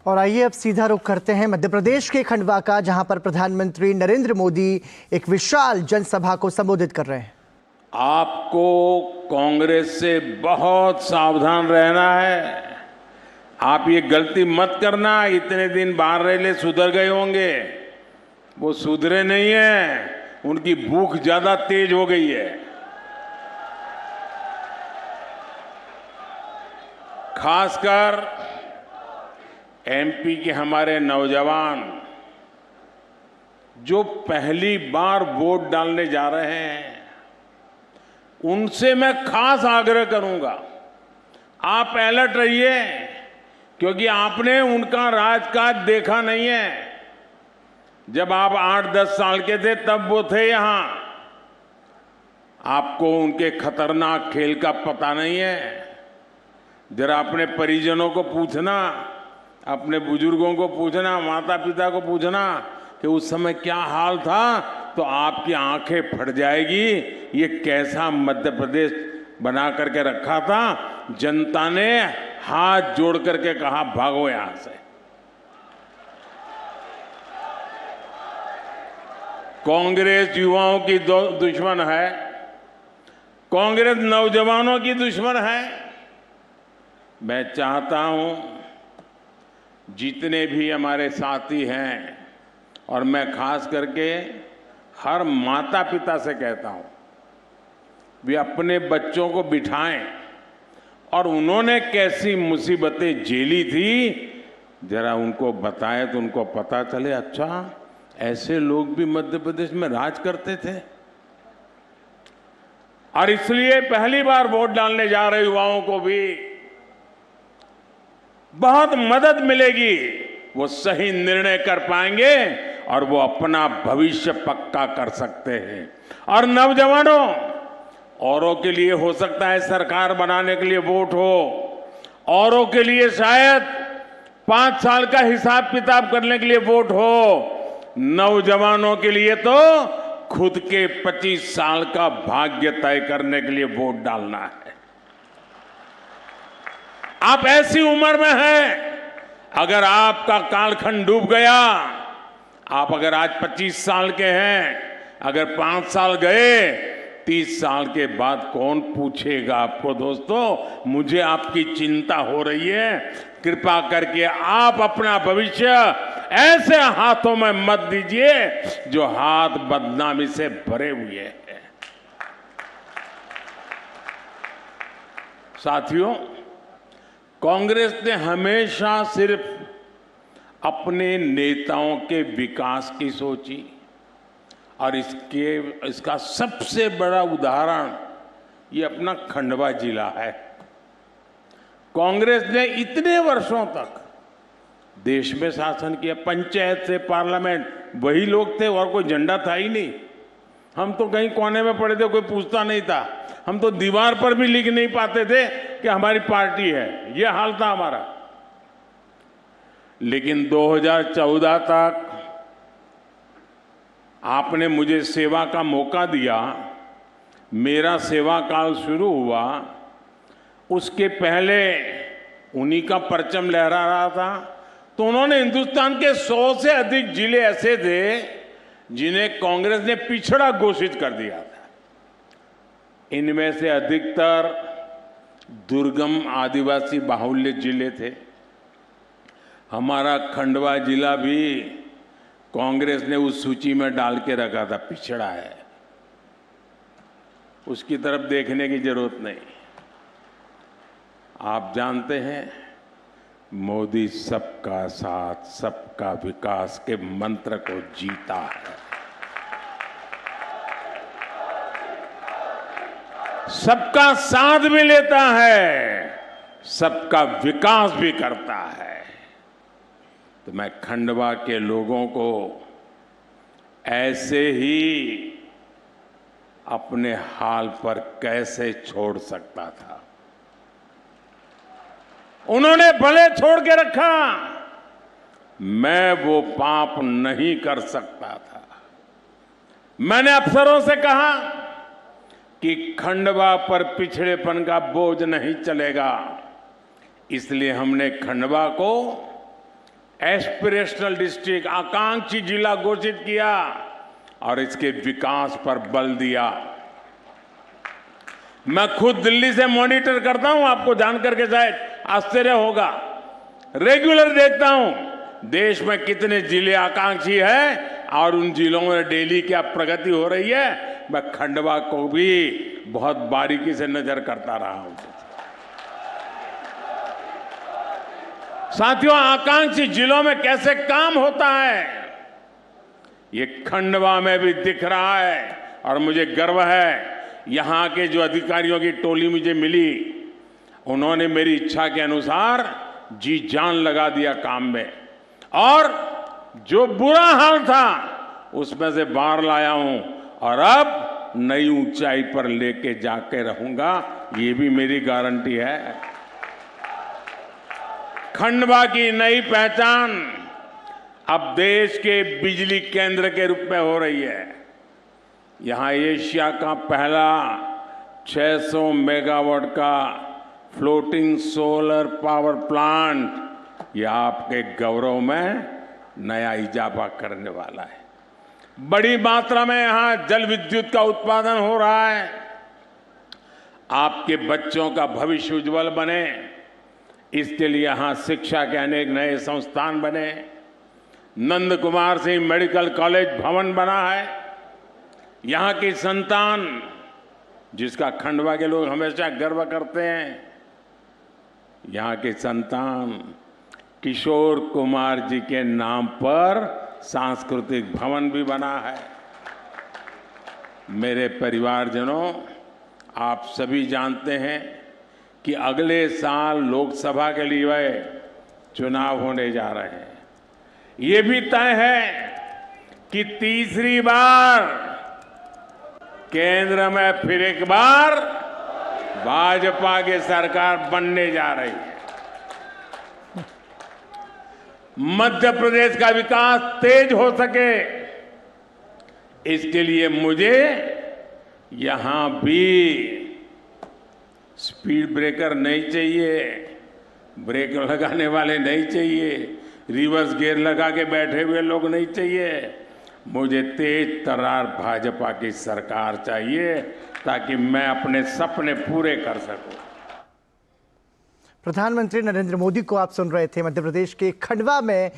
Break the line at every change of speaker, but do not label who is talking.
और आइए अब सीधा रुख करते हैं मध्य प्रदेश के खंडवा का, जहां पर प्रधानमंत्री नरेंद्र मोदी एक विशाल जनसभा को संबोधित कर रहे हैं।
आपको कांग्रेस से बहुत सावधान रहना है। आप ये गलती मत करना। इतने दिन बाहर रहे सुधर गए होंगे, वो सुधरे नहीं है। उनकी भूख ज्यादा तेज हो गई है। खासकर एमपी के हमारे नौजवान जो पहली बार वोट डालने जा रहे हैं, उनसे मैं खास आग्रह करूंगा, आप अलर्ट रहिए, क्योंकि आपने उनका राजकाज देखा नहीं है। जब आप 8-10 साल के थे तब वो थे यहां। आपको उनके खतरनाक खेल का पता नहीं है। जरा अपने परिजनों को पूछना, अपने बुजुर्गों को पूछना, माता पिता को पूछना कि उस समय क्या हाल था, तो आपकी आंखें फट जाएगी। ये कैसा मध्य प्रदेश बना करके रखा था। जनता ने हाथ जोड़ करके कहा भागो यहां से। कांग्रेस युवाओं की दुश्मन है, कांग्रेस नौजवानों की दुश्मन है। मैं चाहता हूं जितने भी हमारे साथी हैं, और मैं खास करके हर माता पिता से कहता हूं, वे अपने बच्चों को बिठाएं और उन्होंने कैसी मुसीबतें झेली थी, जरा उनको बताएं तो उनको पता चले, अच्छा ऐसे लोग भी मध्य प्रदेश में राज करते थे। और इसलिए पहली बार वोट डालने जा रहे युवाओं को भी बहुत मदद मिलेगी। वो सही निर्णय कर पाएंगे और वो अपना भविष्य पक्का कर सकते हैं। और नौजवानों, औरों के लिए हो सकता है सरकार बनाने के लिए वोट हो, औरों के लिए शायद 5 साल का हिसाब किताब करने के लिए वोट हो। नौजवानों के लिए तो खुद के 25 साल का भाग्य तय करने के लिए वोट डालना है। आप ऐसी उम्र में हैं, अगर आपका कालखंड डूब गया, आप अगर आज 25 साल के हैं, अगर 5 साल गए, 30 साल के बाद कौन पूछेगा आपको। दोस्तों, मुझे आपकी चिंता हो रही है। कृपा करके आप अपना भविष्य ऐसे हाथों में मत दीजिए जो हाथ बदनामी से भरे हुए हैं। साथियों, कांग्रेस ने हमेशा सिर्फ अपने नेताओं के विकास की सोची, और इसका सबसे बड़ा उदाहरण ये अपना खंडवा जिला है। कांग्रेस ने इतने वर्षों तक देश में शासन किया। पंचायत से पार्लियामेंट वही लोग थे, और कोई झंडा था ही नहीं। हम तो कहीं कोने में पड़े थे, कोई पूछता नहीं था। हम तो दीवार पर भी लिख नहीं पाते थे कि हमारी पार्टी है। ये हाल था हमारा। लेकिन 2014 तक आपने मुझे सेवा का मौका दिया। मेरा सेवा काल शुरू हुआ, उसके पहले उन्हीं का परचम लहरा रहा था। तो उन्होंने हिंदुस्तान के 100 से अधिक जिले ऐसे थे जिन्हें कांग्रेस ने पिछड़ा घोषित कर दिया था। इनमें से अधिकतर दुर्गम आदिवासी बाहुल्य जिले थे। हमारा खंडवा जिला भी कांग्रेस ने उस सूची में डाल के रखा था, पिछड़ा है। उसकी तरफ देखने की जरूरत नहीं। आप जानते हैं, मोदी सबका साथ सबका विकास के मंत्र को जीता है। सबका साथ भी लेता है, सबका विकास भी करता है। तो मैं खंडवा के लोगों को ऐसे ही अपने हाल पर कैसे छोड़ सकता था। उन्होंने भले छोड़ के रखा, मैं वो पाप नहीं कर सकता था। मैंने अफसरों से कहा कि खंडवा पर पिछड़ेपन का बोझ नहीं चलेगा। इसलिए हमने खंडवा को एस्पिरेशनल डिस्ट्रिक्ट, आकांक्षी जिला घोषित किया और इसके विकास पर बल दिया। मैं खुद दिल्ली से मॉनिटर करता हूं, आपको जानकर के शायद आश्चर्य होगा। रेगुलर देखता हूं देश में कितने जिले आकांक्षी हैं और उन जिलों में डेली क्या प्रगति हो रही है। मैं खंडवा को भी बहुत बारीकी से नजर करता रहा हूं। साथियों, आकांक्षी जिलों में कैसे काम होता है ये खंडवा में भी दिख रहा है और मुझे गर्व है। यहां के जो अधिकारियों की टोली मुझे मिली, उन्होंने मेरी इच्छा के अनुसार जी जान लगा दिया काम में और जो बुरा हाल था उसमें से बाहर लाया हूं और अब नई ऊंचाई पर लेके जाके रहूंगा, ये भी मेरी गारंटी है। खंडवा की नई पहचान अब देश के बिजली केंद्र के रूप में हो रही है। यहां एशिया का पहला 600 मेगावाट का फ्लोटिंग सोलर पावर प्लांट यह आपके गौरव में नया इजाफा करने वाला है। बड़ी मात्रा में यहां जल विद्युत का उत्पादन हो रहा है। आपके बच्चों का भविष्य उज्जवल बने, इसके लिए यहां शिक्षा के अनेक नए संस्थान बने। नंद कुमार सिंह मेडिकल कॉलेज भवन बना है। यहां की संतान, जिसका खंडवा के लोग हमेशा गर्व करते हैं, यहां के संतान किशोर कुमार जी के नाम पर सांस्कृतिक भवन भी बना है। मेरे परिवारजनों, आप सभी जानते हैं कि अगले साल लोकसभा के लिए चुनाव होने जा रहे हैं। ये भी तय है कि तीसरी बार केंद्र में फिर एक बार भाजपा की सरकार बनने जा रही है। मध्य प्रदेश का विकास तेज हो सके, इसके लिए मुझे यहां भी स्पीड ब्रेकर नहीं चाहिए, ब्रेक लगाने वाले नहीं चाहिए, रिवर्स गियर लगा के बैठे हुए लोग नहीं चाहिए। मुझे तेज तर्रार भाजपा की सरकार चाहिए ताकि मैं अपने सपने पूरे कर सकूं।
प्रधानमंत्री नरेंद्र मोदी को आप सुन रहे थे। मध्य प्रदेश के खंडवा में